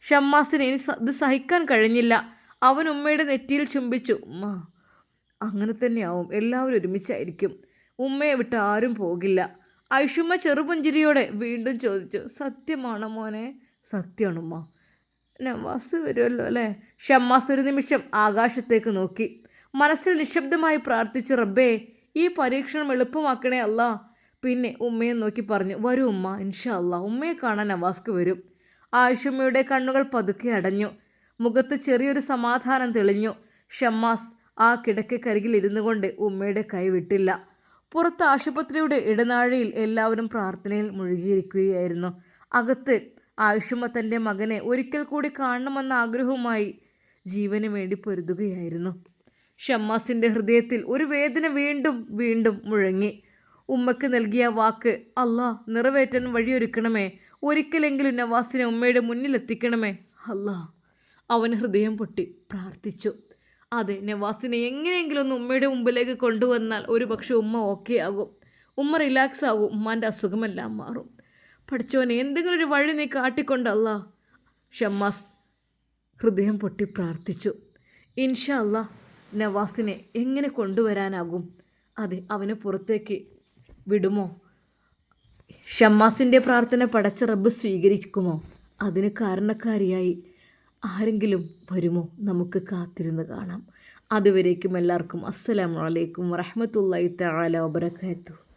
ഷമ്മാസിന് ഇനി ഇത് സഹിക്കാൻ കഴിഞ്ഞില്ല. അവൻ ഉമ്മയുടെ നെറ്റിയിൽ ചുംബിച്ചു. ഉമ്മ അങ്ങനെ തന്നെയാവും. എല്ലാവരും ഒരുമിച്ചായിരിക്കും. ഉമ്മയെ വിട്ട് ആരും പോകില്ല. ഐഷുമ്മ ചെറുപുഞ്ചിരിയോടെ വീണ്ടും ചോദിച്ചു. സത്യമാണോ മോനെ? സത്യമാണ് ഉമ്മ. നവാസ് വരുമല്ലോ അല്ലേ? ഷമ്മാസ് ഒരു നിമിഷം ആകാശത്തേക്ക് നോക്കി. മനസ്സിൽ നിശബ്ദമായി പ്രാർത്ഥിച്ചു, റബ്ബേ ഈ പരീക്ഷണം എളുപ്പമാക്കണേ അല്ലാ. പിന്നെ ഉമ്മയെ നോക്കി പറഞ്ഞു, വരൂ ഉമ്മ, ഇൻഷാ അല്ലാ ഉമ്മയെ കാണാൻ നവാസ്ക്ക് വരും. ആയിഷമ്മയുടെ കണ്ണുകൾ പതുക്കെ അടഞ്ഞു. മുഖത്ത് ചെറിയൊരു സമാധാനം തെളിഞ്ഞു. ഷമ്മാസ് ആ കിടക്കക്കരികിൽ ഇരുന്നു കൊണ്ട് ഉമ്മയുടെ കൈ വിട്ടില്ല. പുറത്ത് ആശുപത്രിയുടെ ഇടനാഴിയിൽ എല്ലാവരും പ്രാർത്ഥനയിൽ മുഴുകിയിരിക്കുകയായിരുന്നു. അകത്ത് ആയിഷമ്മ തൻ്റെ മകനെ ഒരിക്കൽ കൂടി കാണണമെന്ന ആഗ്രഹവുമായി ജീവന് വേണ്ടി പൊരുതുകയായിരുന്നു. ഷമ്മാസിൻ്റെ ഹൃദയത്തിൽ ഒരു വേദന വീണ്ടും വീണ്ടും മുഴങ്ങി. ഉമ്മക്ക് നൽകിയ വാക്ക് അല്ലാ നിറവേറ്റാൻ വഴിയൊരുക്കണമേ. ഒരിക്കലെങ്കിലും നവാസിനെ ഉമ്മയുടെ മുന്നിലെത്തിക്കണമേ അല്ലാ. അവൻ ഹൃദയം പൊട്ടി പ്രാർത്ഥിച്ചു. അതെ, നവാസിനെ എങ്ങനെയെങ്കിലും ഒന്ന് ഉമ്മയുടെ മുമ്പിലേക്ക് കൊണ്ടുവന്നാൽ ഒരു പക്ഷെ ഉമ്മ ഓക്കെ ആകും. ഉമ്മ റിലാക്സ് ആകും. ഉമ്മാൻ്റെ അസുഖമെല്ലാം മാറും. പഠിച്ചവനെ എന്തെങ്കിലും ഒരു വഴി നീ കാട്ടിക്കൊണ്ടല്ല. ഷമ്മാസ് ഹൃദയം പൊട്ടി പ്രാർത്ഥിച്ചു. ഇൻഷാ അല്ലാ നവാസിനെ എങ്ങനെ കൊണ്ടുവരാനാകും? അതെ, അവനെ പുറത്തേക്ക് വിടുമോ? ഷമ്മാസിൻ്റെ പ്രാർത്ഥന പടച്ച റബ്ബ് സ്വീകരിക്കുമോ? അതിന് കാരണക്കാരിയായി ആരെങ്കിലും വരുമോ? നമുക്ക് കാത്തിരുന്ന് കാണാം. അതുവരേക്കും എല്ലാവർക്കും അസ്സലാമു അലൈക്കും വറഹ്മത്തുള്ളാഹി തആല വബറകാതുഹു.